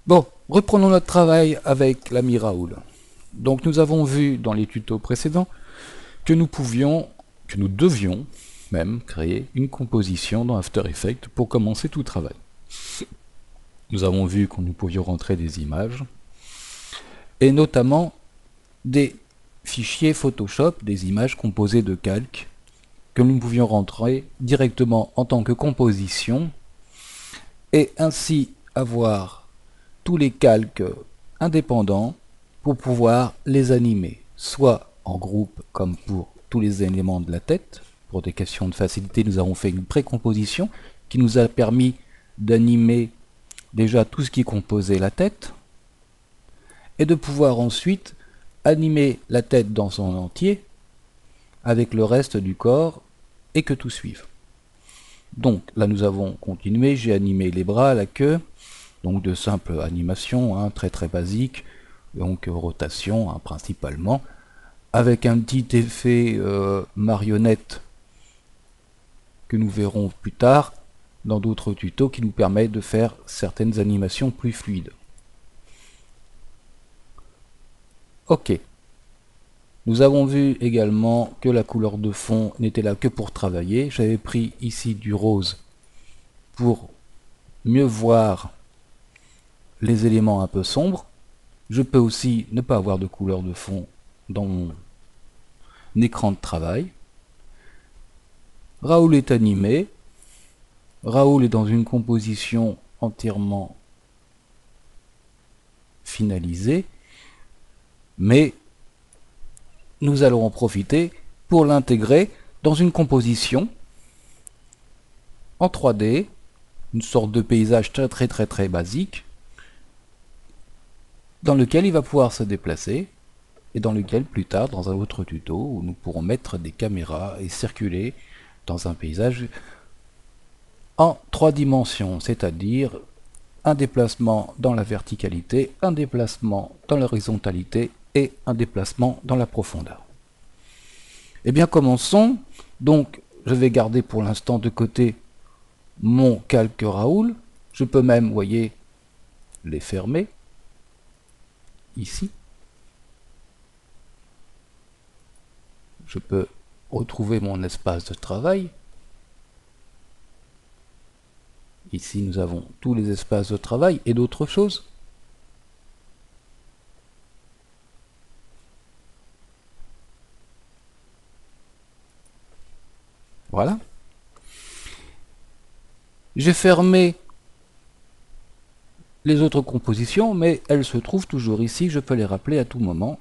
Bon, reprenons notre travail avec l'ami Raoul. Donc nous avons vu dans les tutos précédents que nous devions même créer une composition dans After Effects pour commencer tout travail. Nous avons vu que nous pouvions rentrer des images et notamment des fichiers Photoshop, des images composées de calques que nous pouvions rentrer directement en tant que composition et ainsi avoir tous les calques indépendants pour pouvoir les animer, soit en groupe comme pour tous les éléments de la tête. Pour des questions de facilité, nous avons fait une précomposition qui nous a permis d'animer déjà tout ce qui composait la tête et de pouvoir ensuite animer la tête dans son entier avec le reste du corps et que tout suive. Donc là nous avons continué, j'ai animé les bras, la queue, donc de simples animations, très très basiques, donc rotation principalement, avec un petit effet marionnette que nous verrons plus tard dans d'autres tutos qui nous permettent de faire certaines animations plus fluides. Ok. Nous avons vu également que la couleur de fond n'était là que pour travailler. J'avais pris ici du rose pour mieux voir les éléments un peu sombres. Je peux aussi ne pas avoir de couleur de fond dans mon écran de travail. Raoul est animé. Raoul est dans une composition entièrement finalisée. Mais nous allons en profiter pour l'intégrer dans une composition en 3D, une sorte de paysage très basique, dans lequel il va pouvoir se déplacer, et dans lequel plus tard, dans un autre tuto, où nous pourrons mettre des caméras et circuler dans un paysage en 3 dimensions, c'est-à-dire un déplacement dans la verticalité, un déplacement dans l'horizontalité et un déplacement dans la profondeur. Eh bien, commençons. Donc, je vais garder pour l'instant de côté mon calque Raoul. Je peux même, vous voyez, les fermer. Ici. Je peux retrouver mon espace de travail. Ici, nous avons tous les espaces de travail et d'autres choses. Voilà. J'ai fermé les autres compositions, mais elles se trouvent toujours ici. Je peux les rappeler à tout moment.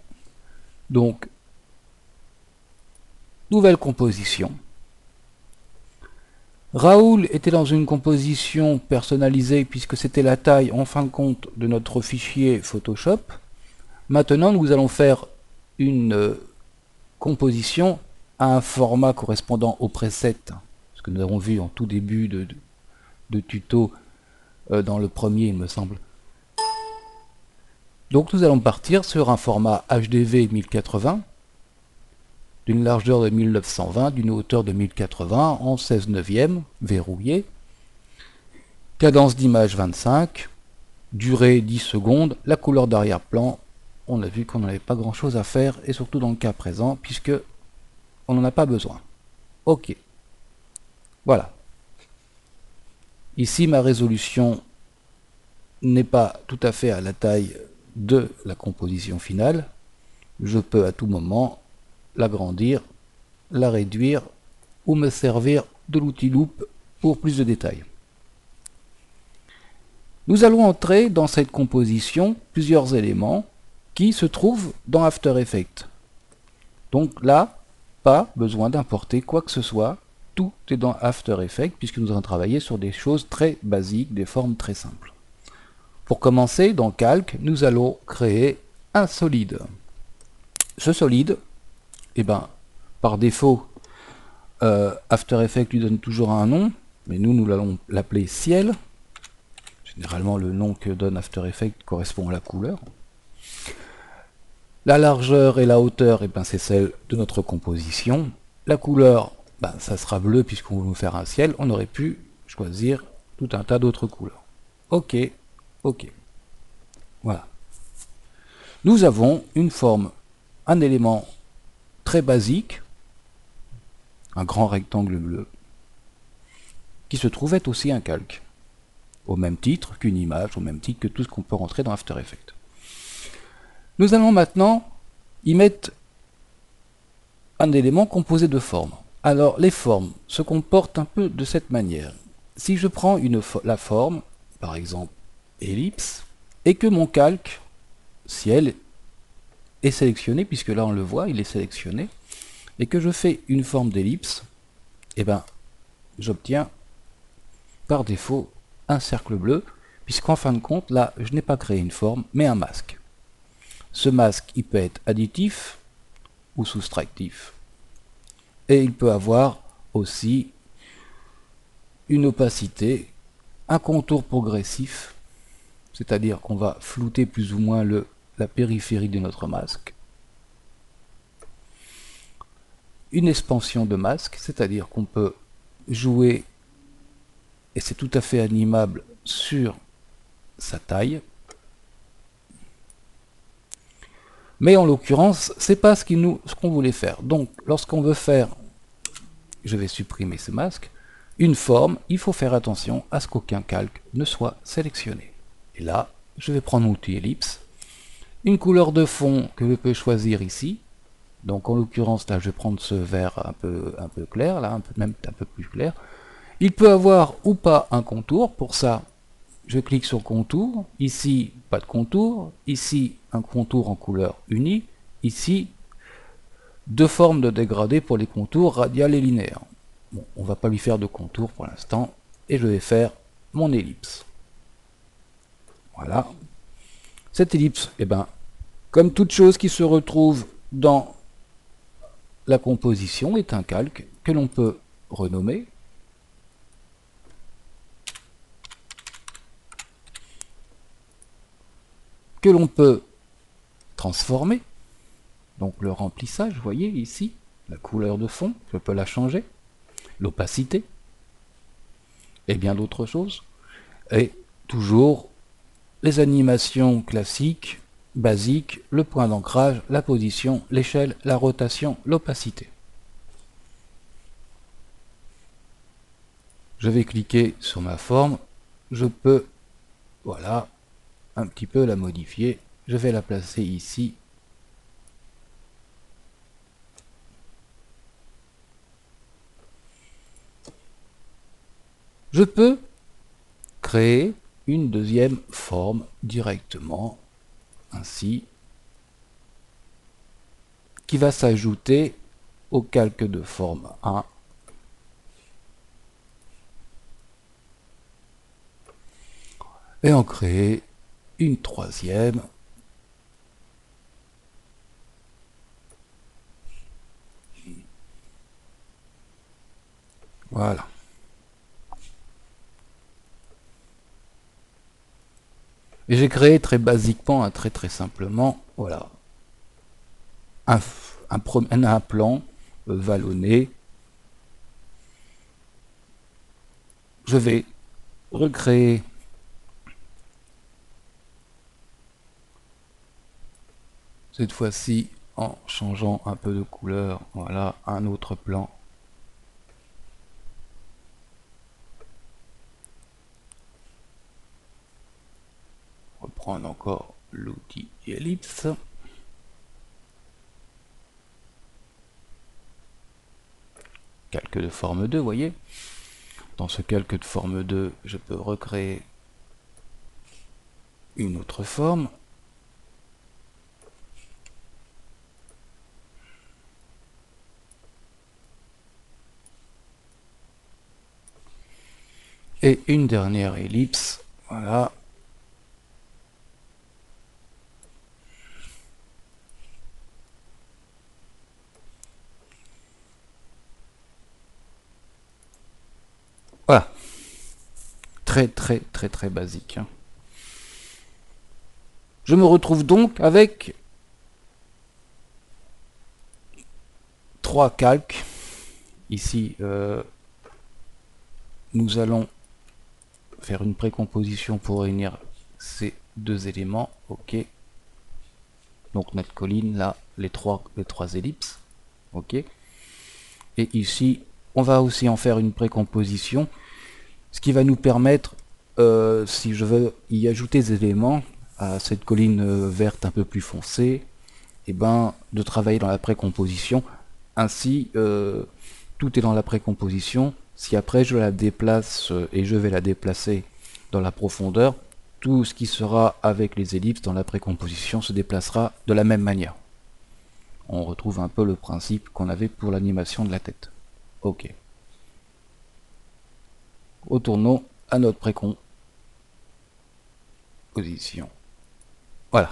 Donc, nouvelle composition. Raoul était dans une composition personnalisée puisque c'était la taille en fin de compte de notre fichier Photoshop. Maintenant, nous allons faire une composition à un format correspondant au preset, ce que nous avons vu en tout début de tuto dans le premier, il me semble. Donc nous allons partir sur un format HDV 1080 d'une largeur de 1920, d'une hauteur de 1080 en 16 neuvième, verrouillé, cadence d'image 25, durée 10 secondes, la couleur d'arrière-plan, on a vu qu'on n'avait pas grand chose à faire, et surtout dans le cas présent, puisque on n'en a pas besoin. Ok. Voilà. Ici, ma résolution n'est pas tout à fait à la taille de la composition finale. Je peux à tout moment l'agrandir, la réduire ou me servir de l'outil loupe pour plus de détails. Nous allons entrer dans cette composition plusieurs éléments qui se trouvent dans After Effects. Donc là, pas besoin d'importer quoi que ce soit, tout est dans After Effects puisque nous allons travailler sur des choses très basiques, des formes très simples. Pour commencer, dans Calque, nous allons créer un solide. Ce solide, par défaut, After Effects lui donne toujours un nom, mais nous allons l'appeler ciel. Généralement, le nom que donne After Effects correspond à la couleur. La largeur et la hauteur, c'est celle de notre composition. La couleur, ça sera bleu puisqu'on veut nous faire un ciel. On aurait pu choisir tout un tas d'autres couleurs. Ok, ok. Voilà. Nous avons une forme, un élément très basique, un grand rectangle bleu, qui se trouve être aussi un calque, au même titre qu'une image, au même titre que tout ce qu'on peut rentrer dans After Effects. Nous allons maintenant y mettre un élément composé de formes. Alors les formes se comportent un peu de cette manière. Si je prends la forme, par exemple ellipse, et que mon calque, si elle est sélectionné, puisque là on le voit, il est sélectionné, et que je fais une forme d'ellipse, et ben j'obtiens par défaut un cercle bleu, puisqu'en fin de compte, là, je n'ai pas créé une forme, mais un masque. Ce masque, il peut être additif ou soustractif. Et il peut avoir aussi une opacité, un contour progressif, c'est-à-dire qu'on va flouter plus ou moins la périphérie de notre masque. Une expansion de masque, c'est-à-dire qu'on peut jouer, et c'est tout à fait animable, sur sa taille. Mais en l'occurrence, c'est pas ce qu'on voulait faire. Donc, lorsqu'on veut faire, je vais supprimer ce masque, une forme, il faut faire attention à ce qu'aucun calque ne soit sélectionné. Et là, je vais prendre mon outil ellipse, une couleur de fond que je peux choisir ici. Donc en l'occurrence, là, je vais prendre ce vert un peu clair, là, même un peu plus clair. Il peut avoir ou pas un contour. Pour ça, je clique sur contour. Ici, pas de contour. Ici, un contour en couleur unie. Ici, deux formes de dégradé pour les contours radial et linéaire. Bon, on va pas lui faire de contour pour l'instant. Et je vais faire mon ellipse. Voilà. Cette ellipse, eh ben, comme toute chose qui se retrouve dans la composition, est un calque que l'on peut renommer. Que l'on peut transformer. Donc le remplissage, vous voyez ici, la couleur de fond, je peux la changer. L'opacité. Et bien d'autres choses. Et toujours les animations classiques, basiques, le point d'ancrage, la position, l'échelle, la rotation, l'opacité. Je vais cliquer sur ma forme, je peux, voilà, un petit peu la modifier. Je vais la placer ici. Je peux créer une deuxième forme directement, ainsi, qui va s'ajouter au calque de forme 1. Et en créer une troisième. Voilà. Et j'ai créé très basiquement, très simplement, voilà, un plan vallonné. Je vais recréer cette fois-ci en changeant un peu de couleur, voilà, un autre plan. Reprendre encore l'outil ellipse. Calque de forme 2, vous voyez. Dans ce calque de forme 2, je peux recréer une autre forme. Et une dernière ellipse, voilà. Voilà. Très basique. Je me retrouve donc avec 3 calques. Ici, nous allons faire une précomposition pour réunir ces 2 éléments, ok. Donc notre colline là, les trois ellipses, ok. Et ici, on va aussi en faire une précomposition, ce qui va nous permettre, si je veux y ajouter des éléments à cette colline verte un peu plus foncée, et ben, de travailler dans la précomposition. Ainsi, tout est dans la précomposition. Si après je la déplace et je vais la déplacer dans la profondeur, tout ce qui sera avec les ellipses dans la précomposition se déplacera de la même manière. On retrouve un peu le principe qu'on avait pour l'animation de la tête. Ok. Retournons à notre précomposition. Voilà.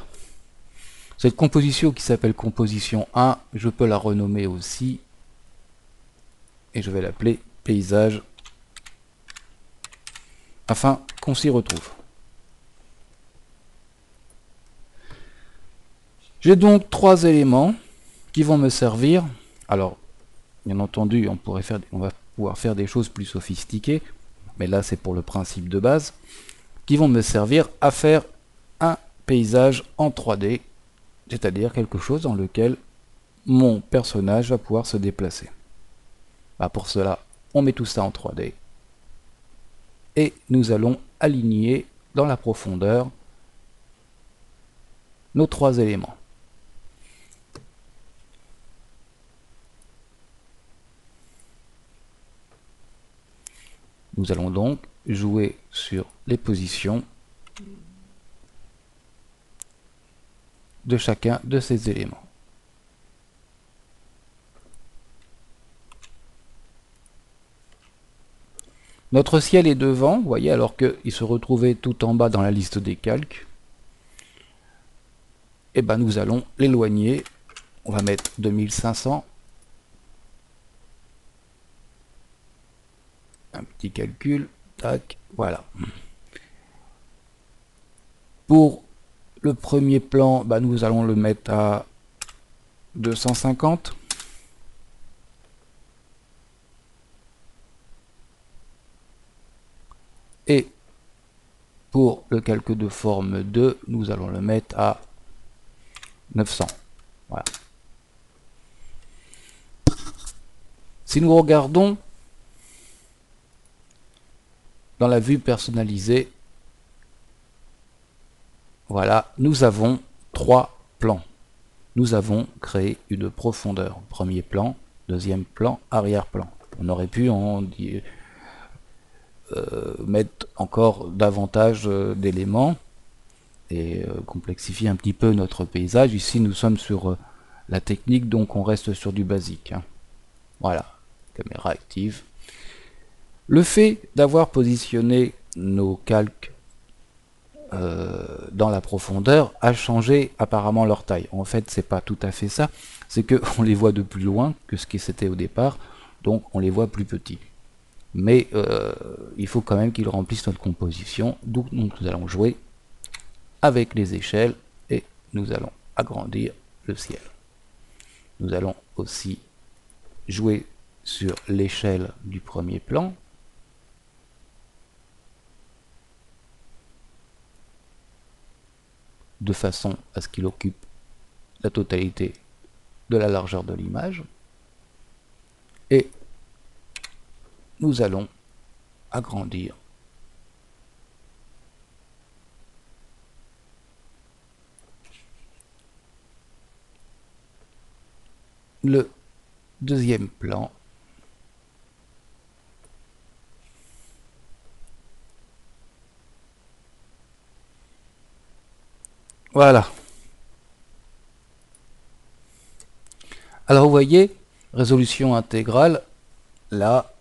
Cette composition qui s'appelle composition 1, je peux la renommer aussi, et je vais l'appeler paysage, afin qu'on s'y retrouve. J'ai donc 3 éléments qui vont me servir. Alors, bien entendu, on va pouvoir faire des choses plus sophistiquées, mais là c'est pour le principe de base, qui vont me servir à faire un paysage en 3D, c'est-à-dire quelque chose dans lequel mon personnage va pouvoir se déplacer. Bah pour cela, on met tout ça en 3D, et nous allons aligner dans la profondeur nos 3 éléments. Nous allons donc jouer sur les positions de chacun de ces éléments. Notre ciel est devant, vous voyez, alors qu'il se retrouvait tout en bas dans la liste des calques. Et ben nous allons l'éloigner. On va mettre 2500. Un petit calcul, tac, voilà. Pour le premier plan, bah, nous allons le mettre à 250. Et pour le calque de forme 2, nous allons le mettre à 900. Voilà. Si nous regardons dans la vue personnalisée, voilà, nous avons 3 plans. Nous avons créé une profondeur. Premier plan, deuxième plan, arrière-plan. On aurait pu en mettre encore davantage d'éléments et complexifier un petit peu notre paysage. Ici, nous sommes sur la technique, donc on reste sur du basique. Hein. Voilà, caméra active. Le fait d'avoir positionné nos calques dans la profondeur a changé apparemment leur taille. En fait, c'est pas tout à fait ça. C'est qu'on les voit de plus loin que ce qui c'était au départ, donc on les voit plus petits. Mais il faut quand même qu'ils remplissent notre composition. Donc nous allons jouer avec les échelles et nous allons agrandir le ciel. Nous allons aussi jouer sur l'échelle du premier plan. De façon à ce qu'il occupe la totalité de la largeur de l'image. Et nous allons agrandir le deuxième plan. Voilà. Alors vous voyez, résolution intégrale, là,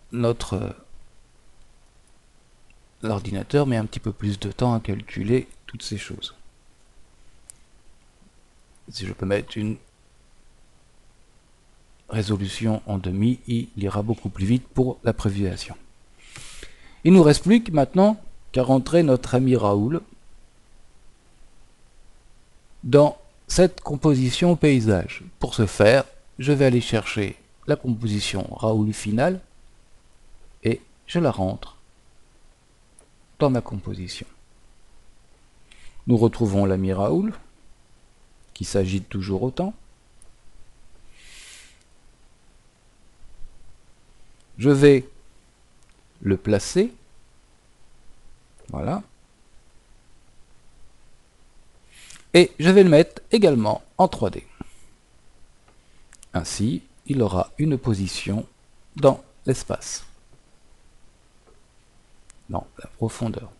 l'ordinateur met un petit peu plus de temps à calculer toutes ces choses. Si je peux mettre une résolution en demi, il ira beaucoup plus vite pour la prévisualisation. Il ne nous reste plus que maintenant qu'à rentrer notre ami Raoul dans cette composition paysage. Pour ce faire, je vais aller chercher la composition Raoul finale et je la rentre dans ma composition. Nous retrouvons l'ami Raoul, qui s'agite toujours autant. Je vais le placer. Voilà. Et je vais le mettre également en 3D. Ainsi, il aura une position dans l'espace, dans la profondeur.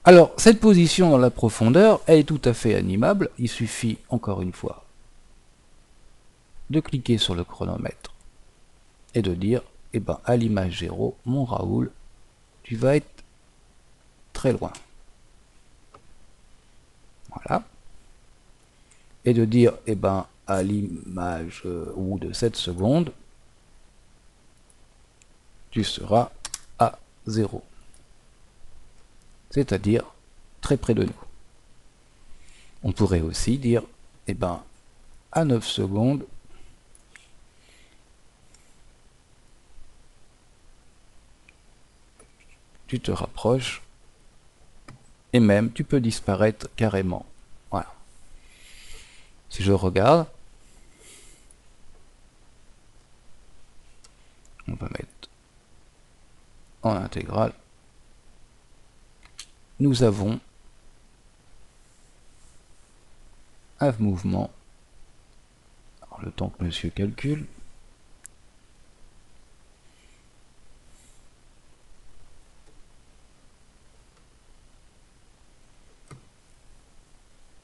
Alors, cette position dans la profondeur est tout à fait animable. Il suffit, encore une fois, de cliquer sur le chronomètre et de dire, eh ben, à l'image 0, mon Raoul, tu vas être très loin. Voilà. Et de dire, eh ben, à l'image ou de 7 secondes, tu seras à 0. C'est-à-dire très près de nous. On pourrait aussi dire, eh ben, à 9 secondes, tu te rapproches, et même tu peux disparaître carrément. Voilà. Si je regarde, on va mettre en intégrale, nous avons un mouvement. Alors, le temps que monsieur calcule,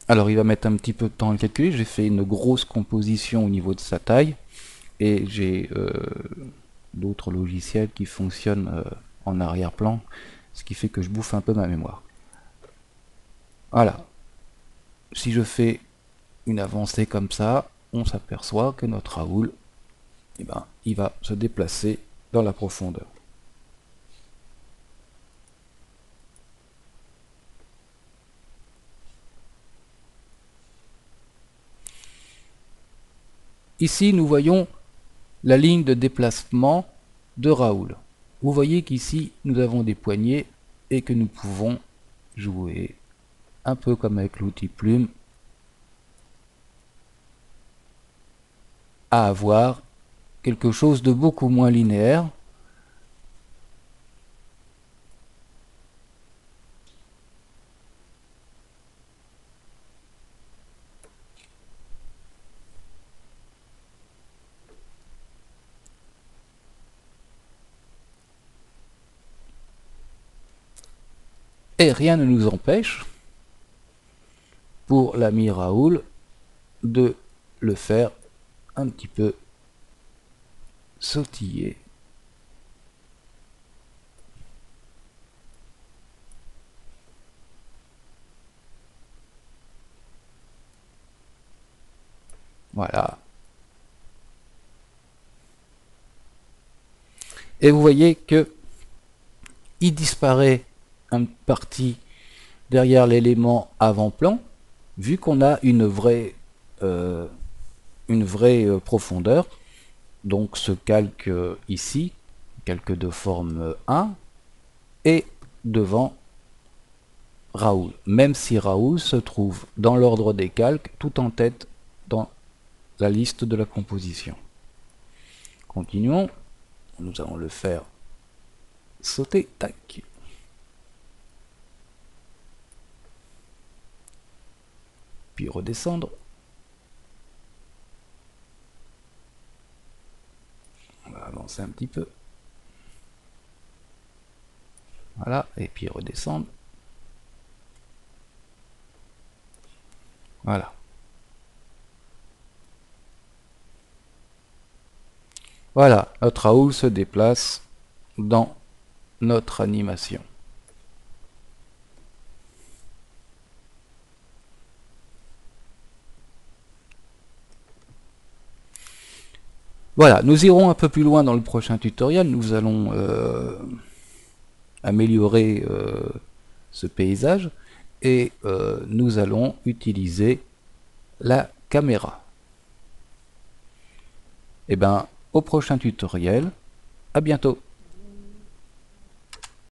alors il va mettre un petit peu de temps à le calculer. J'ai fait une grosse composition au niveau de sa taille et j'ai d'autres logiciels qui fonctionnent en arrière-plan, ce qui fait que je bouffe un peu ma mémoire. Voilà. Si je fais une avancée comme ça, on s'aperçoit que notre Raoul, eh ben, il va se déplacer dans la profondeur. Ici, nous voyons la ligne de déplacement de Raoul. Vous voyez qu'ici, nous avons des poignées et que nous pouvons jouer un peu comme avec l'outil plume à avoir quelque chose de beaucoup moins linéaire. Et rien ne nous empêche, pour l'ami Raoul, de le faire un petit peu sautiller. Voilà. Et vous voyez que il disparaît une partie derrière l'élément avant-plan, vu qu'on a une vraie profondeur. Donc ce calque ici, calque de forme 1, est devant Raoul, même si Raoul se trouve dans l'ordre des calques, tout en tête dans la liste de la composition. Continuons, nous allons le faire sauter, tac. Puis redescendre. On va avancer un petit peu. Voilà, et puis redescendre. Voilà. Voilà, notre Raoul se déplace dans notre animation. Voilà, nous irons un peu plus loin dans le prochain tutoriel. Nous allons améliorer ce paysage et nous allons utiliser la caméra. Et bien, au prochain tutoriel, à bientôt.